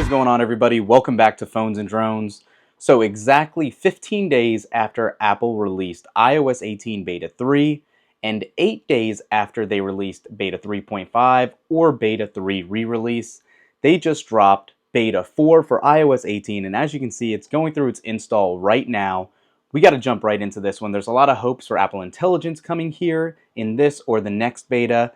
is going on, everybody? Welcome back to Phones and Drones. So exactly 15 days after Apple released iOS 18 Beta 3 and 8 days after they released Beta 3.5 or Beta 3 re-release, they just dropped Beta 4 for iOS 18, and as you can see, it's going through its install right now. We got to jump right into this one. There's a lot of hopes for Apple Intelligence coming here in this or the next beta.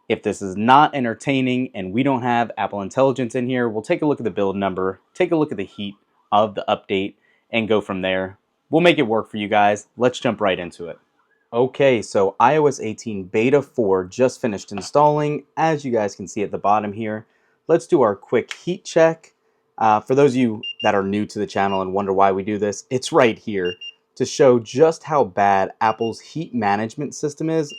If this is not entertaining and we don't have Apple Intelligence in here, we'll take a look at the build number, take a look at the heat of the update, and go from there. We'll make it work for you guys. Let's jump right into it. Okay, so iOS 18 Beta 4 just finished installing. As you guys can see at the bottom here, let's do our quick heat check. For those of you that are new to the channel and wonder why we do this, it's right here to show just how bad Apple's heat management system is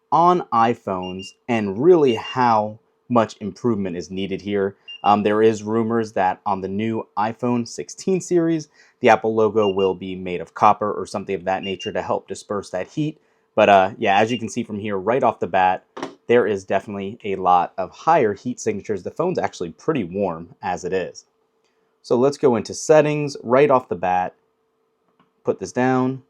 on iPhones and really how much improvement is needed here. There is rumors that on the new iPhone 16 series, the Apple logo will be made of copper or something of that nature to help disperse that heat. But yeah, as you can see from here right off the bat, there is definitely a lot of higher heat signatures. The phone's actually pretty warm as it is. So let's go into settings right off the bat. Put this down,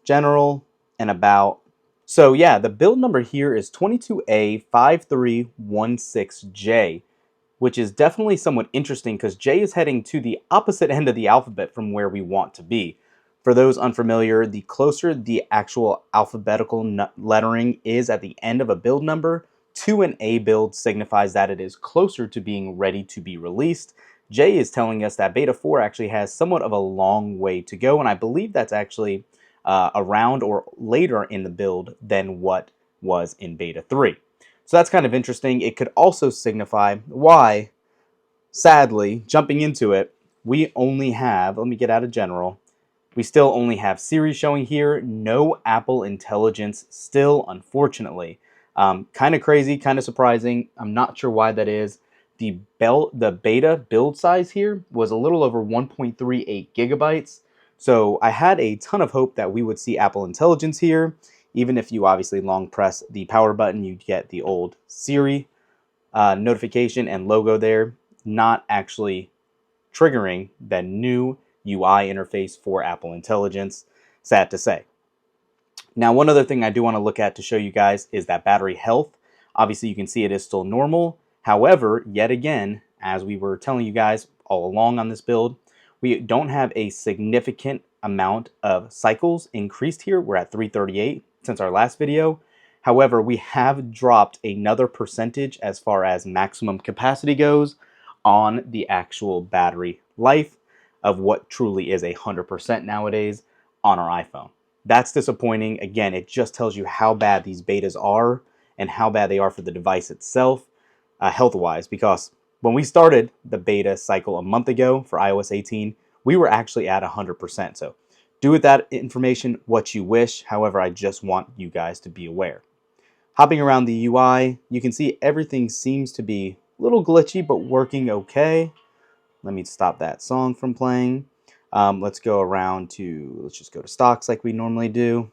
general, and about. So yeah, the build number here is 22A5316J, which is definitely somewhat interesting because J is heading to the opposite end of the alphabet from where we want to be. For those unfamiliar, the closer the actual alphabetical lettering is at the end of a build number to an A build signifies that it is closer to being ready to be released. J is telling us that Beta 4 actually has somewhat of a long way to go, and I believe that's actually around or later in the build than what was in Beta 3. So that's kind of interesting. It could also signify why, sadly, jumping into it, we only have, let me get out of general, we still only have Siri showing here, no Apple Intelligence still, unfortunately. Kind of crazy, kind of surprising. I'm not sure why that is. The beta build size here was a little over 1.38 gigabytes. So I had a ton of hope that we would see Apple Intelligence here. Even if you obviously long press the power button, you'd get the old Siri notification and logo there, not actually triggering the new UI interface for Apple Intelligence, sad to say. Now, one other thing I do want to look at to show you guys is that battery health. Obviously, you can see it is still normal. However, yet again, as we were telling you guys all along on this build, we don't have a significant amount of cycles increased here. We're at 338 since our last video. However, we have dropped another percentage as far as maximum capacity goes on the actual battery life of what truly is 100% nowadays on our iPhone. That's disappointing. Again, it just tells you how bad these betas are and how bad they are for the device itself, health-wise, because when we started the beta cycle a month ago for iOS 18, we were actually at 100%. So do with that information what you wish. However, I just want you guys to be aware. Hopping around the UI, you can see everything seems to be a little glitchy, but working okay. Let me stop that song from playing. Let's go around to, let's just go to stocks like we normally do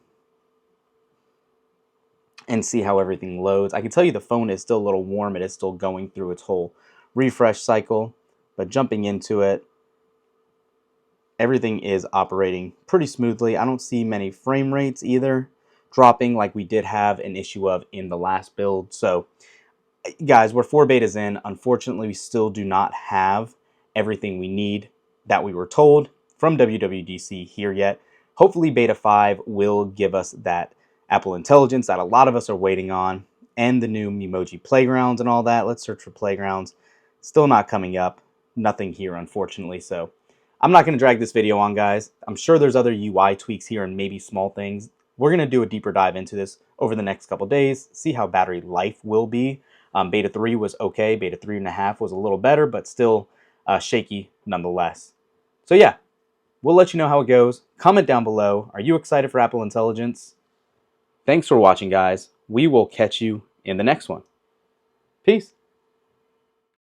and see how everything loads. I can tell you the phone is still a little warm. It is still going through its whole refresh cycle, but jumping into it, everything is operating pretty smoothly. I don't see many frame rates either dropping like we did have an issue of in the last build. So guys, we're 4 betas in. Unfortunately, we still do not have everything we need that we were told from WWDC here yet. Hopefully Beta 5 will give us that Apple Intelligence that a lot of us are waiting on, and the new Memoji Playgrounds and all that. Let's search for Playgrounds. Still not coming up. Nothing here, unfortunately. So I'm not going to drag this video on, guys. I'm sure there's other UI tweaks here and maybe small things. We're going to do a deeper dive into this over the next couple days, see how battery life will be. Beta 3 was okay. Beta 3.5 was a little better, but still shaky nonetheless. So yeah, we'll let you know how it goes. Comment down below. Are you excited for Apple Intelligence? Thanks for watching, guys. We will catch you in the next one. Peace.